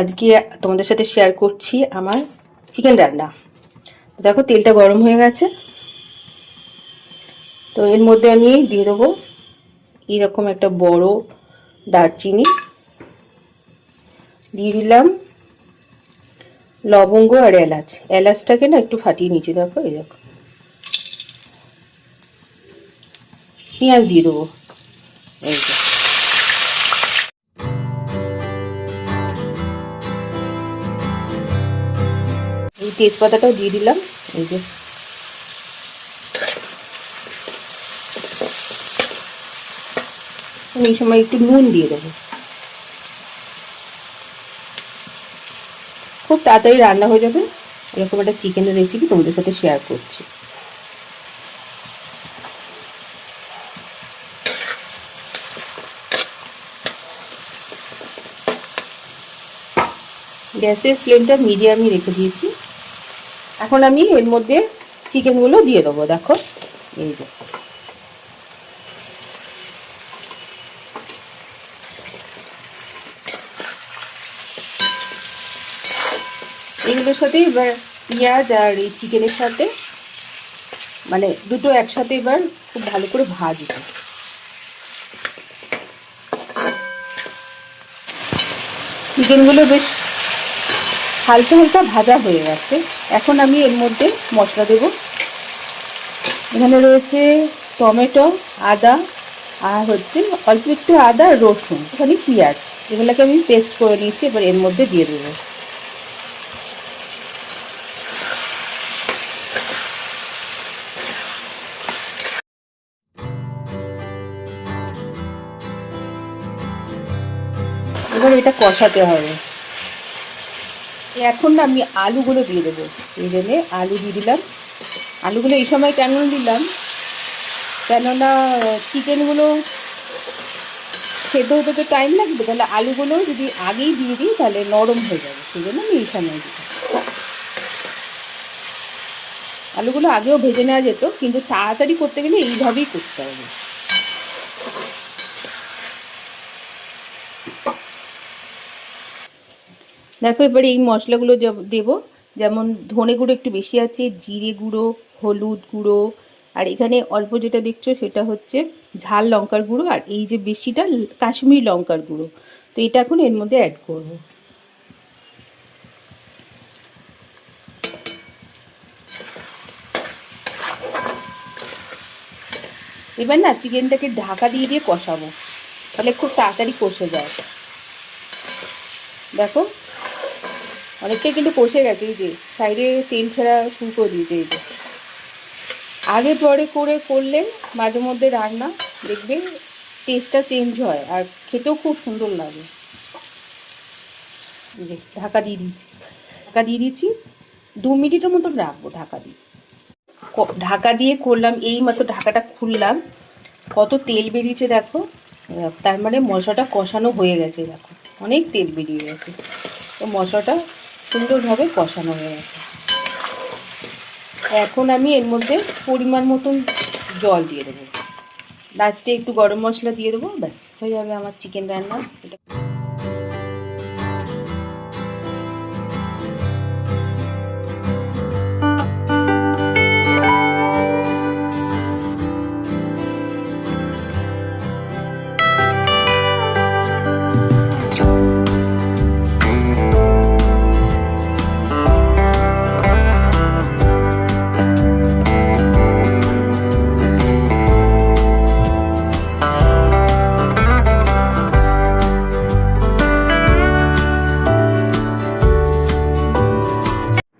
আজকে তোমাদের সাথে শেয়ার করছি আমার চিকেন রান্না। দেখো তেলটা গরম হয়ে গেছে, তো এর মধ্যে আমি দিয়ে দেবো এরকম একটা বড় দারচিনি, দিয়ে দিলাম লবঙ্গ আর এলাচ। এলাচটাকে না একটু ফাটিয়ে নিচ্ছি, দেখো এই দেখো। পেঁয়াজ দিয়ে দেবো, এই তেজপাতাটাও দিয়ে দিলাম। এই যে এই সময় একটু নুন দিয়ে দেবো। খুব তাড়াতাড়ি রান্না হয়ে যাবে, এরকম একটা চিকেনের রেসিপি তোমাদের সাথে শেয়ার করছি। গ্যাসের ফ্লেমটা মিডিয়ামই রেখে দিয়েছি। এখন আমি এর মধ্যে চিকেনগুলো দিয়ে দেবো। দেখো এই যে এগুলোর সাথে এবার পেঁয়াজ আর এই চিকেনের সাথে মানে দুটো একসাথে এবার খুব ভালো করে ভাজবো। চিকেনগুলো বেশ হালকা হালকা ভাজা হয়ে গেছে। এখন আমি এর মধ্যে মশলা দেব। এখানে রয়েছে টমেটো, আদা, আর হচ্ছে অল্প একটু আদা, রসুন, এখানে পেঁয়াজ, এগুলোকে আমি পেস্ট করে নিয়েছি। এবার এর মধ্যে দিয়ে দেবো। এবার এটা কষাতে হবে। এখন না আমি আলুগুলো দিয়ে দেবো। এই জন্য আলু দিয়ে দিলাম। আলুগুলো এই সময় কেন দিলাম, কেননা চিকেনগুলো সেদ্ধ হতে তো টাইম লাগবে, তাহলে আলুগুলো যদি আগেই দিয়ে দিই তাহলে নরম হয়ে যাবে, সেই জন্য আমি এই সময় দিই। আলুগুলো আগেও ভেজে নেওয়া যেত, কিন্তু তাড়াতাড়ি করতে গেলে এইভাবেই করতে হবে। দেখো এবারে এই মশলাগুলো দেবো। যেমন ধনে গুঁড়ো একটু বেশি আছে, জিরে গুঁড়ো, হলুদ গুঁড়ো, আর এখানে অল্প যেটা দেখছো সেটা হচ্ছে ঝাল লঙ্কার গুঁড়ো, আর এই যে বেশিটা কাশ্মীরি লঙ্কার গুঁড়ো। তো এটা এখন এর মধ্যে অ্যাড করব। এবার না চিকেনটাকে ঢাকা দিয়ে দিয়ে কষাবো, তাহলে খুব তাড়াতাড়ি কষে যায়। দেখো অনেকটাই কিন্তু কষে গেছে। এই যে সাইডে তেল ছাড়া শুরু করে দিয়েছে। এই যে আগে পরে করে করলে মাঝে মধ্যে রান্না দেখবে টেস্টটা চেঞ্জ হয় আর খেতেও খুব সুন্দর লাগে। এই যে ঢাকা দিয়ে দিচ্ছি 2 মিনিটের মতন রাখবো ঢাকা দিয়ে। ঢাকা দিয়ে করলাম, এই মাত্র ঢাকাটা খুললাম, কত তেল বেরিয়েছে দেখো। তার মানে মশলাটা কষানো হয়ে গেছে। দেখো অনেক তেল বেরিয়ে গেছে, তো মশলাটা সুন্দরভাবে কষানো হয়ে গেছে। এখন আমি এর মধ্যে পরিমাণ মতন জল দিয়ে দেবো। লাস্টে একটু গরম মশলা দিয়ে দেবো, ব্যাস হয়ে যাবে আমার চিকেন রান্না। এটা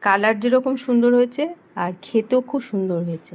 কালার যেরকম সুন্দর হয়েছে আর খেতেও খুব সুন্দর হয়েছে।